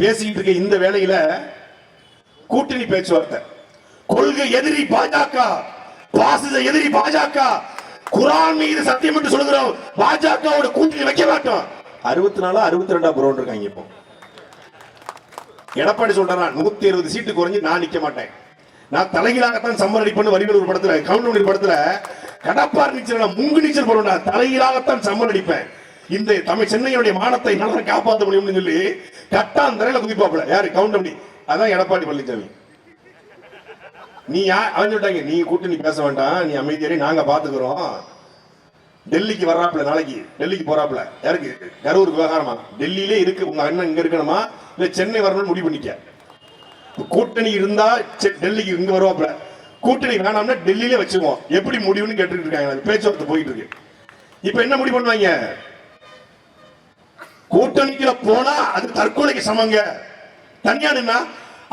பேசிக்கிட்டு இருக்க இந்த வேளையில கூட்டணி பேச்சுவார்த்தை, கொள்கை எதிரி பாஜக, பாசிச எதிரி பாஜக, குரான் மீது சத்தியம் என்று சொல்கிறோம், பாஜகவோட கூட்டணி வைக்க மாட்டோம். 64 62 புரோன் இருக்காங்க. இப்போ எடப்பாடி சொல்றான் 120 சீட்டு குறைஞ்சு நான் நிக்க மாட்டேன், நான் தலைகீழாகத்தான் சம்மர் அடிப்பேன்னு வரிகள் ஒரு படத்துல கவுண்டமணி படத்துல கடப்பார் நீச்சல் முங்கு நீச்சல் போடுறா, தலைகீழாகத்தான் சம்மர் அடிப்பேன், இந்த தமிழ் சென்னையுடைய மானத்தை நல்லா காப்பாற்ற முடியும்னு சொல்லி கட்டான் தரையில குதிப்பாப்புல. யாரு? கவுண்டமணி. அதான் எடப்பாடி பழனிசாமி. நீ அவன் சொல்லிட்டாங்க, நீ கூட்டணி பேச வேண்டாம், நீ அமைதியாரி, நாங்க பாத்துக்கிறோம். டெல்லிக்கு வர்றாப்புல, நாளைக்கு டெல்லிக்கு போறாப்புல. யாருக்கு? கரூர் விவகாரமா? டெல்லியிலே இருக்கு, உங்க அண்ணன் இங்க இருக்கணுமா இல்ல சென்னை வரணும்னு முடிவு பண்ணிக்க. கூட்டணி இருந்தா டெல்லிக்கு இங்க வருவாப்புல, கூட்டணி வேணாம்னா டெல்லியிலே வச்சுக்குவோம். எப்படி முடிவுன்னு கேட்டுட்டு இருக்காங்க, பேச்சுவார்த்தை போயிட்டு இருக்கு. இப்ப என்ன முடிவு பண்ணுவாங்க? கூட்டணிக்குள்ள போனா அது தற்கொலைக்கு சமங்க, தனியா நின்னா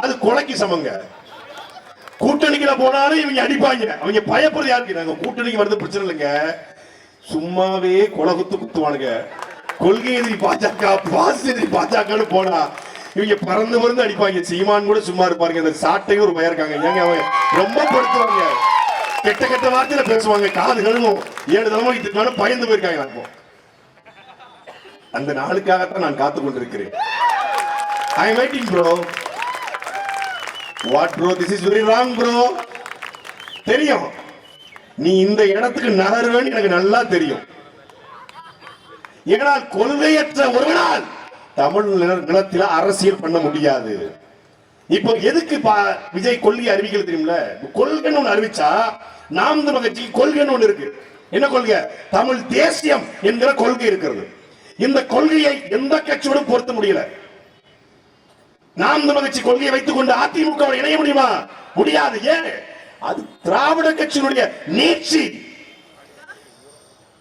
அது கொலைக்கு சமங்க. கூட்டணிக்குள்ள போனாலும் இவங்க அடிப்பாங்க, அவங்க பயப்படுறது யாருக்கு? நாங்க கூட்டணிக்கு வரது பிரச்சனை இல்லைங்க, சும்மாவே கொலகுத்து குத்துவானுங்க. கொள்கை எதிரி பாஜக, பாசி எதிரி பாஜகன்னு போனா இவங்க பறந்து பறந்து அடிப்பாங்க. சீமான் கூட சும்மா இருப்பாருங்க, அந்த சாட்டையும் ஒரு பயம் இருக்காங்க. ஏங்க அவங்க ரொம்ப படுத்துவாங்க, கெட்ட கெட்ட வார்த்தையில பேசுவாங்க, காதுகளும் 7 தலைமுறை பயந்து போயிருக்காங்க. இப்போ அந்த நாளுக்காகத்தான் நான் காத்துக் கொண்டிருக்கிறேன். I am waiting bro. What bro? This is very wrong bro. தெரியும் நீ இந்த இடத்துக்கு நகருவேன்னு எனக்கு நல்லா தெரியும். ஏனால் கொள்கையற்ற ஒருவனால் தமிழ் நிலத்தில் அரசியல் பண்ண முடியாது. இப்போ எதுக்கு விஜய் கொள்கை அறிவிக்கல தெரியுமில்ல? கொள்கைன்னு ஒன்று அறிவிச்சா நாம் தமிழர் கட்சி கொள்கைன்னு ஒன்று இருக்கு. என்ன கொள்கை? தமிழ் தேசியம் என்கிற கொள்கை இருக்கிறது. இந்த கொள்கையை எந்த கட்சியோடும் பொருத்த முடியல. நாம் தமிழர் கட்சி கொள்கையை வைத்துக் கொண்டு அதிமுக இணைய முடியுமா? முடியாது. ஏன்? அது திராவிட கட்சியினுடைய நீட்சி.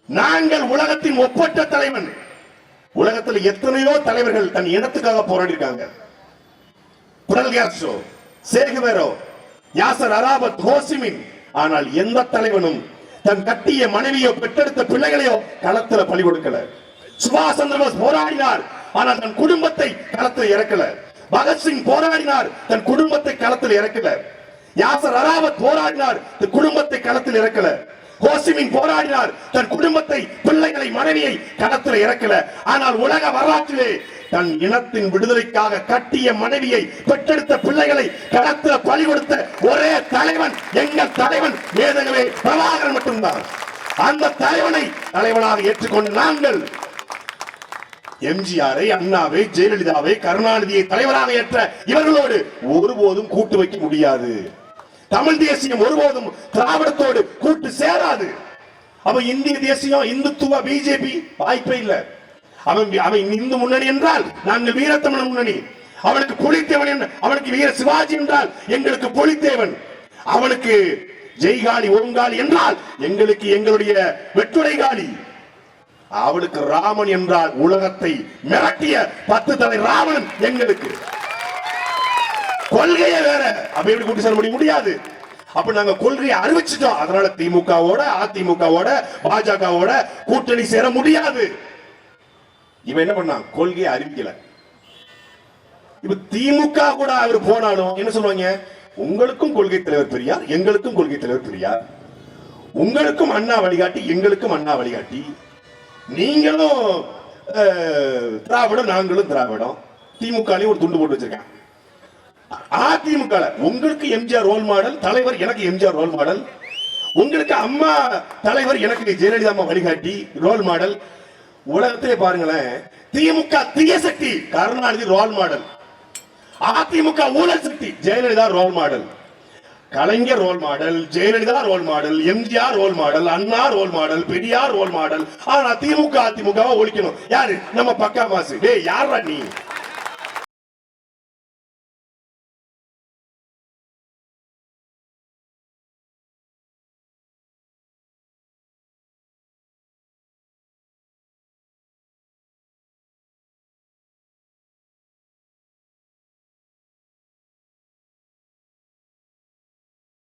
நாங்கள் உலகத்தின் ஒப்பற்ற தலைவன். உலகத்தில் எத்தனையோ தலைவர்கள் தன் இனத்துக்காக போராடி இருக்காங்க. Fidel Castro, Che Guevara, Yasser Arafat, Ho Chi Minh. ஆனால் எந்த தலைவனும் தன் கட்டிய மனைவியோ பெற்றெடுத்த பிள்ளைகளையோ களத்தில் பலி கொடுக்கல. சுபாஷ் சந்திரபோஸ் போராடினார், ஆனால் தன் குடும்பத்தை களத்தில் இறக்கல. பகத்சிங் போராடினார், தன் குடும்பத்தை களத்தில் இறக்கல. யாசர் அரபாத் போராடினார், தன் குடும்பத்தை களத்தில் இறக்கல. ஹோசிமின் போராடினார், தன் குடும்பத்தை, பிள்ளைகளை, மனைவியை களத்தில் இறக்கல. ஆனால் உலக வரலாற்றிலே தன் இனத்தின் விடுதலைக்காக கட்டிய மனைவியை, பெற்றெடுத்த பிள்ளைகளை களத்தில் பலி கொடுத்த ஒரே தலைவன் எங்கள் தலைவன் மேதகவே பிரபாகரன் மட்டும்தான். அந்த தலைவனை தலைவனாக ஏற்றுக்கொண்டு நாங்கள் எம்ஜிஆரை, அண்ணாவை, ஜெயலலிதாவை, கருணாநிதியை தலைவராக ஏற்ற இவர்களோடு ஒருபோதும் கூட்டு வைக்க முடியாது. தமிழ் தேசியம் ஒருபோதும் திராவிடத்தோடு கூட்டு சேராது. அவ இந்திய தேசியம், இந்துத்துவ, பிஜேபி வாய்ப்பே இல்லை. அவன் இந்து முன்னணி என்றால் நாங்கள் வீரத்தமிழ் முன்னணி. அவனுக்கு புலித்தேவன், அவனுக்கு வீர சிவாஜி என்றால் எங்களுக்கு புலித்தேவன். அவனுக்கு ஜெய்காலி, ஓங்காலி என்றால் எங்களுக்கு எங்களுடைய வெட்டுடை காலி. அவளுக்கு ராமன் என்றால் உலகத்தை மிரட்டிய 10 தலை ராவணன் எங்களுக்கு. கொள்கையே வேற, அப்ப எப்படி கூட்டி செல்ல முடியாது. அப்ப நாங்க கொள்கையை அறிவிச்சிட்டோம். அதனால திமுகவோட, அதிமுகவோட, பாஜகவோட கூட்டணி சேர முடியாது. இவன் என்ன பண்ணான்? கொள்கையை அறிவிக்கல. இப்ப திமுக கூட அவர் போனாலும் என்ன சொல்லுவாங்க? உங்களுக்கும் கொள்கை தலைவர் பெரியார், எங்களுக்கும் கொள்கை தலைவர் பெரியார், உங்களுக்கும் அண்ணா வழிகாட்டி, எங்களுக்கும் அண்ணா வழிகாட்டி, நீங்களும் திராவிடம், நாங்களும் திராவிடம். திமுக ஒரு துண்டு போட்டு வச்சிருக்கேன். அதிமுக உங்களுக்கு எம்ஜிஆர் ரோல் மாடல் தலைவர், எனக்கு எம்ஜிஆர் ரோல் மாடல். உங்களுக்கு அம்மா தலைவர், எனக்கு ஜெயலலிதா அம்மா வழிகாட்டி ரோல் மாடல். உலகத்திலே பாருங்களேன், திமுக தீய சக்தி, கருணாநிதி ரோல் மாடல். அதிமுக ஊழல் சக்தி, Jayalalithaa role model. Kalaignar role model, Jayalalithaa role model, MGR role model, Anna role model, Periyar role model. ஆனா திமுக அதிமுக ஒழிக்கணும். யாரு? நம்ம பக்கா மாசு. டேய் யாரா நீ?